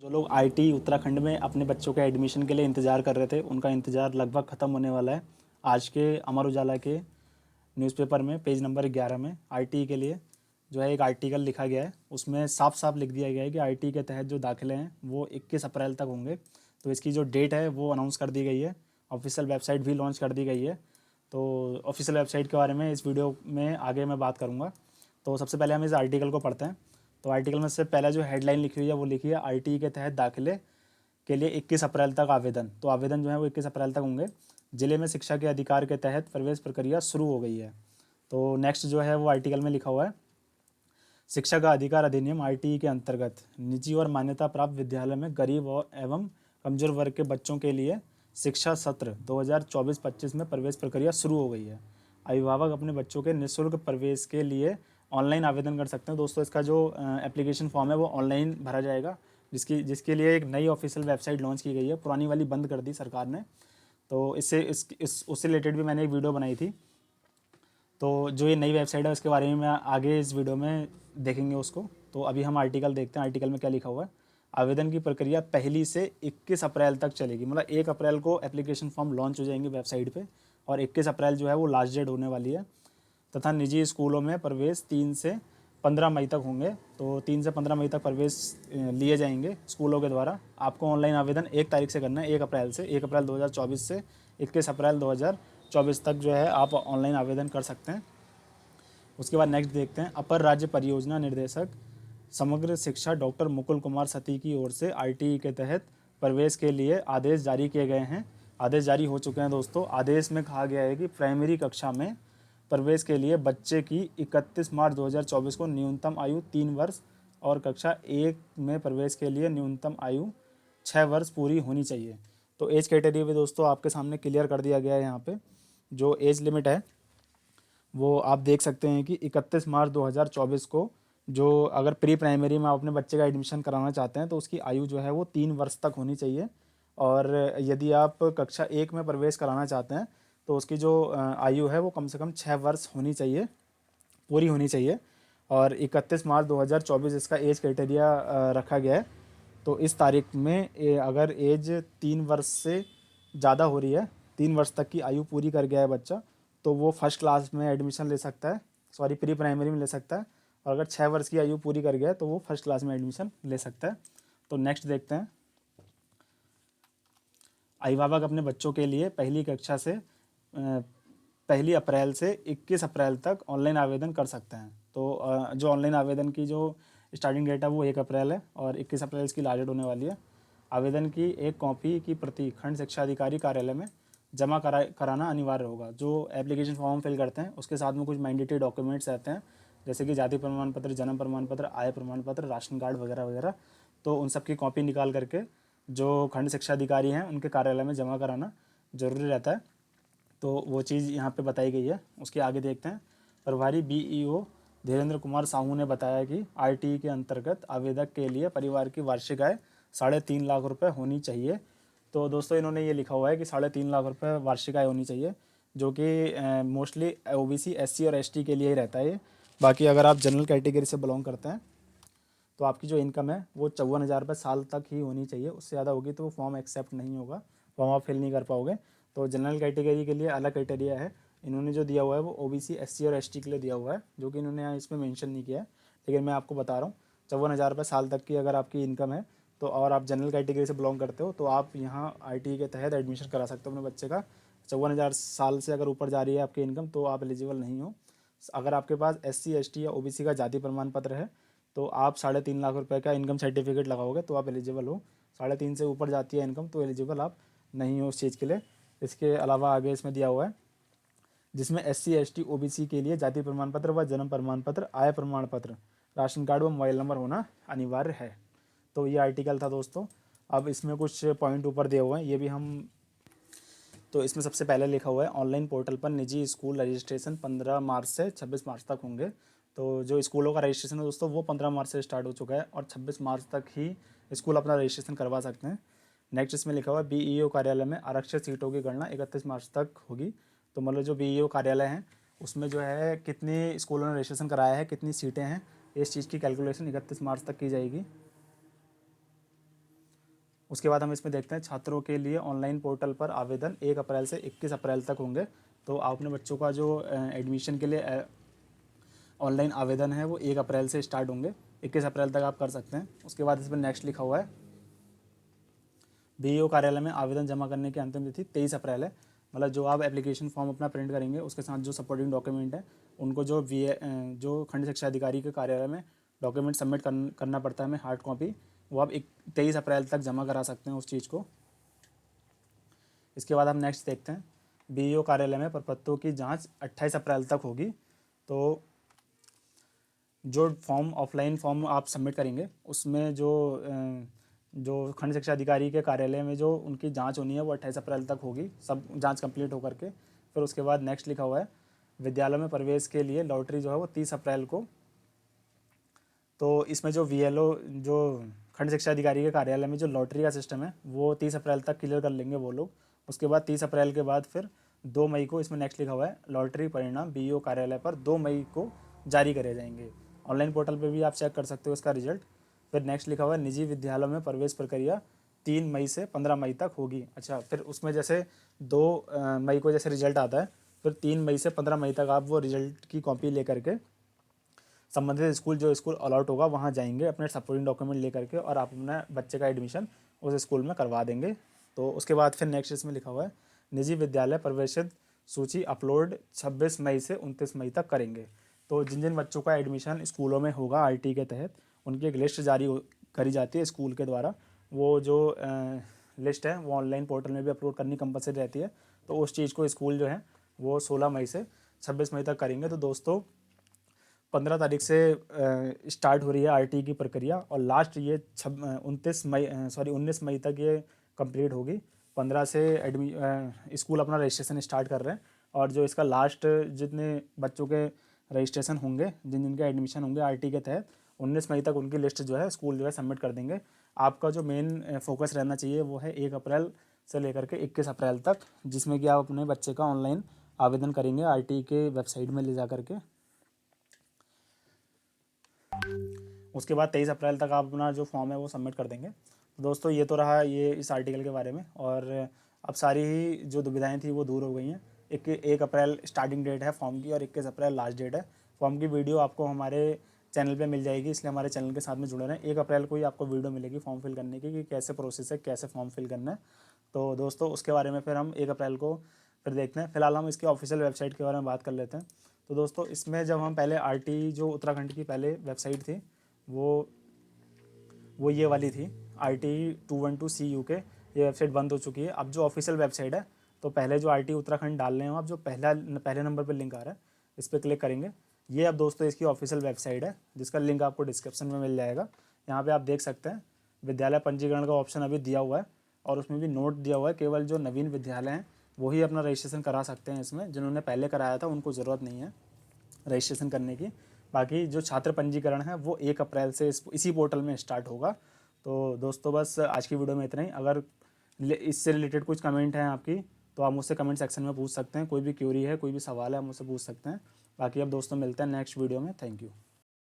जो लोग आईटी उत्तराखंड में अपने बच्चों के एडमिशन के लिए इंतज़ार कर रहे थे, उनका इंतज़ार लगभग ख़त्म होने वाला है। आज के अमर उजाला के न्यूज़पेपर में पेज नंबर 11 में आईटी के लिए जो है एक आर्टिकल लिखा गया है। उसमें साफ साफ लिख दिया गया है कि आईटी के तहत जो दाखिले हैं वो 21 अप्रैल तक होंगे। तो इसकी जो डेट है वो अनाउंस कर दी गई है। ऑफिशियल वेबसाइट भी लॉन्च कर दी गई है। तो ऑफिशियल वेबसाइट के बारे में इस वीडियो में आगे मैं बात करूँगा। तो सबसे पहले हम इस आर्टिकल को पढ़ते हैं। तो आर्टिकल में से पहला जो हेडलाइन लिखी हुई है वो लिखी है आईटी के तहत दाखिले के लिए 21 अप्रैल तक आवेदन। तो आवेदन जो है वो 21 अप्रैल तक होंगे। जिले में शिक्षा के अधिकार के तहत प्रवेश प्रक्रिया शुरू हो गई है। तो नेक्स्ट जो है वो आर्टिकल में लिखा हुआ है, शिक्षा का अधिकार अधिनियम आईटी के अंतर्गत निजी और मान्यता प्राप्त विद्यालय में गरीब और एवं कमजोर वर्ग के बच्चों के लिए शिक्षा सत्र 2024-25 में प्रवेश प्रक्रिया शुरू हो गई है। अभिभावक अपने बच्चों के निःशुल्क प्रवेश के लिए ऑनलाइन आवेदन कर सकते हैं। दोस्तों, इसका जो एप्लीकेशन फॉर्म है वो ऑनलाइन भरा जाएगा, जिसके लिए एक नई ऑफिशियल वेबसाइट लॉन्च की गई है। पुरानी वाली बंद कर दी सरकार ने। तो उससे रिलेटेड भी मैंने एक वीडियो बनाई थी। तो जो ये नई वेबसाइट है उसके बारे में मैं आगे इस वीडियो में देखेंगे उसको। तो अभी हम आर्टिकल देखते हैं। आर्टिकल में क्या लिखा हुआ है, आवेदन की प्रक्रिया 1 से 21 अप्रैल तक चलेगी। मतलब 1 अप्रैल को एप्लीकेशन फॉर्म लॉन्च हो जाएंगे वेबसाइट पे और 21 अप्रैल जो है वो लास्ट डेट होने वाली है। तथा निजी स्कूलों में प्रवेश 3 से 15 मई तक होंगे। तो 3 से 15 मई तक प्रवेश लिए जाएंगे स्कूलों के द्वारा। आपको ऑनलाइन आवेदन 1 तारीख से करना है, 1 अप्रैल से, 1 अप्रैल 2024 से 21 अप्रैल 2024 तक जो है आप ऑनलाइन आवेदन कर सकते हैं। उसके बाद नेक्स्ट देखते हैं, अपर राज्य परियोजना निर्देशक समग्र शिक्षा डॉक्टर मुकुल कुमार सती की ओर से आईटी के तहत प्रवेश के लिए आदेश जारी किए गए हैं। आदेश जारी हो चुके हैं दोस्तों। आदेश में कहा गया है कि प्राइमरी कक्षा में प्रवेश के लिए बच्चे की 31 मार्च 2024 को न्यूनतम आयु 3 वर्ष और कक्षा 1 में प्रवेश के लिए न्यूनतम आयु 6 वर्ष पूरी होनी चाहिए। तो एज क्राइटेरिया भी दोस्तों आपके सामने क्लियर कर दिया गया है। यहाँ पे जो एज लिमिट है वो आप देख सकते हैं कि 31 मार्च 2024 को जो अगर प्री प्राइमरी में आप अपने बच्चे का एडमिशन कराना चाहते हैं तो उसकी आयु जो है वो 3 वर्ष तक होनी चाहिए। और यदि आप कक्षा 1 में प्रवेश कराना चाहते हैं तो उसकी जो आयु है वो कम से कम 6 वर्ष होनी चाहिए, पूरी होनी चाहिए। और 31 मार्च 2024 इसका एज क्राइटेरिया रखा गया है। तो इस तारीख में अगर एज 3 वर्ष से ज़्यादा हो रही है, 3 वर्ष तक की आयु पूरी कर गया है बच्चा, तो वो फर्स्ट क्लास में एडमिशन ले सकता है, सॉरी प्री प्राइमरी में ले सकता है। और अगर 6 वर्ष की आयु पूरी कर गया है तो वो फर्स्ट क्लास में एडमिशन ले सकता है। तो नेक्स्ट देखते हैं, अभिभावक अपने बच्चों के लिए पहली कक्षा से 1 अप्रैल से 21 अप्रैल तक ऑनलाइन आवेदन कर सकते हैं। तो जो ऑनलाइन आवेदन की जो स्टार्टिंग डेट है वो 1 अप्रैल है और 21 अप्रैल इसकी लास्ट डेट होने वाली है। आवेदन की एक कॉपी की प्रति खंड शिक्षा अधिकारी कार्यालय में जमा कराना अनिवार्य होगा। जो एप्लीकेशन फॉर्म फिल करते हैं उसके साथ में कुछ मैंडेटरी डॉक्यूमेंट्स रहते हैं, जैसे कि जाति प्रमाण पत्र, जन्म प्रमाण पत्र, आय प्रमाण पत्र, राशन कार्ड वगैरह वगैरह। तो उन सब की कॉपी निकाल करके जो खंड शिक्षा अधिकारी हैं उनके कार्यालय में जमा कराना ज़रूरी रहता है। तो वो चीज़ यहाँ पे बताई गई है। उसके आगे देखते हैं, प्रभारी बीईओ धीरेन्द्र कुमार साहू ने बताया कि आरटीई के अंतर्गत आवेदक के लिए परिवार की वार्षिक आय 3.5 लाख रुपए होनी चाहिए। तो दोस्तों इन्होंने ये लिखा हुआ है कि 3.5 लाख रुपए वार्षिक आय होनी चाहिए, जो कि मोस्टली ओबीसी, एससी और एसटी के लिए ही रहता है ये। बाकी अगर आप जनरल कैटेगरी से बिलोंग करते हैं तो आपकी जो इनकम है वो 54,000 रुपये साल तक ही होनी चाहिए। उससे ज़्यादा होगी तो वो फॉर्म एक्सेप्ट नहीं होगा, फॉर्म आप फिल नहीं कर पाओगे। तो जनरल कैटेगरी के लिए अलग क्राइटेरिया है। इन्होंने जो दिया हुआ है वो ओबीसी, एससी और एसटी के लिए दिया हुआ है, जो कि इन्होंने यहाँ इसमें मेंशन नहीं किया है। लेकिन मैं आपको बता रहा हूँ, 54,000 रुपये साल तक की अगर आपकी इनकम है तो, और आप जनरल कैटेगरी से बिलोंग करते हो, तो आप यहाँ आईटी के तहत एडमिशन करा सकते हो अपने बच्चे का। 54,000 साल से अगर ऊपर जा रही है आपकी इनकम तो आप एलिजिबल नहीं हो। अगर आपके पास एससी, एसटी या ओबीसी का जाति प्रमाण पत्र है तो आप 3.5 लाख रुपए का इनकम सर्टिफिकेट लगाओगे तो आप एलिजिबल हो। 3.5 से ऊपर जाती है इनकम तो एलिजिबल आप नहीं हो उस चीज़ के लिए। इसके अलावा आगे इसमें दिया हुआ है, जिसमें एससी, एसटी, ओबीसी के लिए जाति प्रमाण पत्र व जन्म प्रमाण पत्र, आय प्रमाण पत्र, राशन कार्ड व मोबाइल नंबर होना अनिवार्य है। तो ये आर्टिकल था दोस्तों। अब इसमें कुछ पॉइंट ऊपर दिए हुए हैं, ये भी हम, तो इसमें सबसे पहले लिखा हुआ है, ऑनलाइन पोर्टल पर निजी स्कूल रजिस्ट्रेशन 15 मार्च से 26 मार्च तक होंगे। तो जो स्कूलों का रजिस्ट्रेशन है दोस्तों वो 15 मार्च से स्टार्ट हो चुका है और 26 मार्च तक ही स्कूल अपना रजिस्ट्रेशन करवा सकते हैं। नेक्स्ट इसमें लिखा हुआ है, बीईओ कार्यालय में आरक्षित सीटों की गणना 31 मार्च तक होगी। तो मतलब जो बीईओ कार्यालय हैं उसमें जो है कितनी स्कूलों ने रजिस्ट्रेशन कराया है, कितनी सीटें हैं, इस चीज़ की कैलकुलेशन 31 मार्च तक की जाएगी। उसके बाद हम इसमें देखते हैं छात्रों के लिए ऑनलाइन पोर्टल पर आवेदन 1 अप्रैल से 21 अप्रैल तक होंगे। तो आप अपने बच्चों का जो एडमिशन के लिए ऑनलाइन आवेदन है वो 1 अप्रैल से स्टार्ट होंगे, 21 अप्रैल तक आप कर सकते हैं। उसके बाद इसमें नेक्स्ट लिखा हुआ है बीईओ कार्यालय में आवेदन जमा करने की अंतिम तिथि 23 अप्रैल है। मतलब जो आप एप्लीकेशन फॉर्म अपना प्रिंट करेंगे उसके साथ जो सपोर्टिंग डॉक्यूमेंट है उनको जो खंड शिक्षा अधिकारी के कार्यालय में डॉक्यूमेंट सबमिट करना पड़ता है हमें हार्ड कॉपी, वो आप 23 अप्रैल तक जमा करा सकते हैं उस चीज़ को। इसके बाद हम नेक्स्ट देखते हैं बीईओ कार्यालय में प्रपत्रों की जांच 28 अप्रैल तक होगी। तो जो फॉर्म ऑफलाइन फॉर्म आप सबमिट करेंगे उसमें जो खंड शिक्षा अधिकारी के कार्यालय में जो उनकी जांच होनी है वो 28 अप्रैल तक होगी, सब जांच कंप्लीट होकर के। फिर उसके बाद नेक्स्ट लिखा हुआ है विद्यालय में प्रवेश के लिए लॉटरी जो है वो 30 अप्रैल को। तो इसमें जो वीएलओ जो खंड शिक्षा अधिकारी के कार्यालय में जो लॉटरी का सिस्टम है वो 30 अप्रैल तक क्लियर कर लेंगे वो लोग। उसके बाद 30 अप्रैल के बाद फिर 2 मई को इसमें नेक्स्ट लिखा हुआ है लॉटरी परिणाम बीईओ कार्यालय पर 2 मई को जारी करे जाएंगे। ऑनलाइन पोर्टल पे भी आप चेक कर सकते हो इसका रिजल्ट। फिर नेक्स्ट लिखा हुआ है निजी विद्यालयों में प्रवेश प्रक्रिया 3 मई से 15 मई तक होगी। अच्छा, फिर उसमें जैसे 2 मई को जैसे रिजल्ट आता है, फिर 3 मई से 15 मई तक आप वो रिजल्ट की कॉपी लेकर के संबंधित स्कूल जो स्कूल अलॉट होगा वहाँ जाएंगे अपने सपोर्टिंग डॉक्यूमेंट लेकर के और आप अपने बच्चे का एडमिशन उस स्कूल में करवा देंगे। तो उसके बाद फिर नेक्स्ट इसमें लिखा हुआ है निजी विद्यालय प्रवेशित सूची अपलोड 26 मई से 29 मई तक करेंगे। तो जिन जिन बच्चों का एडमिशन स्कूलों में होगा आरटी के तहत उनकी एक लिस्ट करी जाती है स्कूल के द्वारा। वो जो लिस्ट है वो ऑनलाइन पोर्टल में भी अपलोड करनी कंपलसरी रहती है। तो उस चीज़ को स्कूल जो है वो 16 मई से 26 मई तक करेंगे। तो दोस्तों 15 तारीख से स्टार्ट हो रही है आरटी की प्रक्रिया और लास्ट ये 19 मई तक ये कंप्लीट होगी। 15 से स्कूल अपना रजिस्ट्रेशन स्टार्ट कर रहे हैं और जो इसका लास्ट जितने बच्चों के रजिस्ट्रेशन होंगे जिन जिनके एडमिशन होंगे आरटी के तहत 19 मई तक उनकी लिस्ट जो है स्कूल जो है सबमिट कर देंगे। आपका जो मेन फोकस रहना चाहिए वो है 1 अप्रैल से लेकर के 21 अप्रैल तक, जिसमें कि आप अपने बच्चे का ऑनलाइन आवेदन करेंगे आरटी के वेबसाइट में ले जा करके। उसके बाद 23 अप्रैल तक आप अपना जो फॉर्म है वो सबमिट कर देंगे। तो दोस्तों ये तो रहा ये इस आर्टिकल के बारे में, और अब सारी ही जो दुविधाएं थी वो दूर हो गई हैं। 1 अप्रैल स्टार्टिंग डेट है फॉर्म की और 21 अप्रैल लास्ट डेट है। फॉर्म की वीडियो आपको हमारे चैनल पे मिल जाएगी, इसलिए हमारे चैनल के साथ में जुड़े रहें। 1 अप्रैल को ही आपको वीडियो मिलेगी फॉर्म फिल करने की कि कैसे प्रोसेस है, कैसे फॉर्म फिल करना है। तो दोस्तों उसके बारे में फिर हम 1 अप्रैल को फिर देखते हैं। फिलहाल हम इसकी ऑफिशियल वेबसाइट के बारे में बात कर लेते हैं। तो दोस्तों इसमें जब हम पहले आरटी जो उत्तराखंड की पहले वेबसाइट थी वो ये वाली थी RT212CU के, ये वेबसाइट बंद हो चुकी है। अब जो ऑफिशियल वेबसाइट है तो पहले जो RT उत्तराखंड डाल रहे हैं आप जो पहले नंबर पर लिंक आ रहा है इस पर क्लिक करेंगे। ये अब दोस्तों इसकी ऑफिशियल वेबसाइट है जिसका लिंक आपको डिस्क्रिप्शन में मिल जाएगा। यहाँ पे आप देख सकते हैं विद्यालय पंजीकरण का ऑप्शन अभी दिया हुआ है और उसमें भी नोट दिया हुआ है केवल जो नवीन विद्यालय हैं वही अपना रजिस्ट्रेशन करा सकते हैं इसमें, जिन्होंने पहले कराया था उनको ज़रूरत नहीं है रजिस्ट्रेशन करने की। बाकी जो छात्र पंजीकरण है वो 1 अप्रैल से इसी पोर्टल में स्टार्ट होगा। तो दोस्तों बस आज की वीडियो में इतना ही। अगर इससे रिलेटेड कुछ कमेंट हैं आपकी तो आप मुझसे कमेंट सेक्शन में पूछ सकते हैं। कोई भी क्यूरी है, कोई भी सवाल है आप मुझसे पूछ सकते हैं। बाकी अब दोस्तों मिलते हैं नेक्स्ट वीडियो में। Thank you.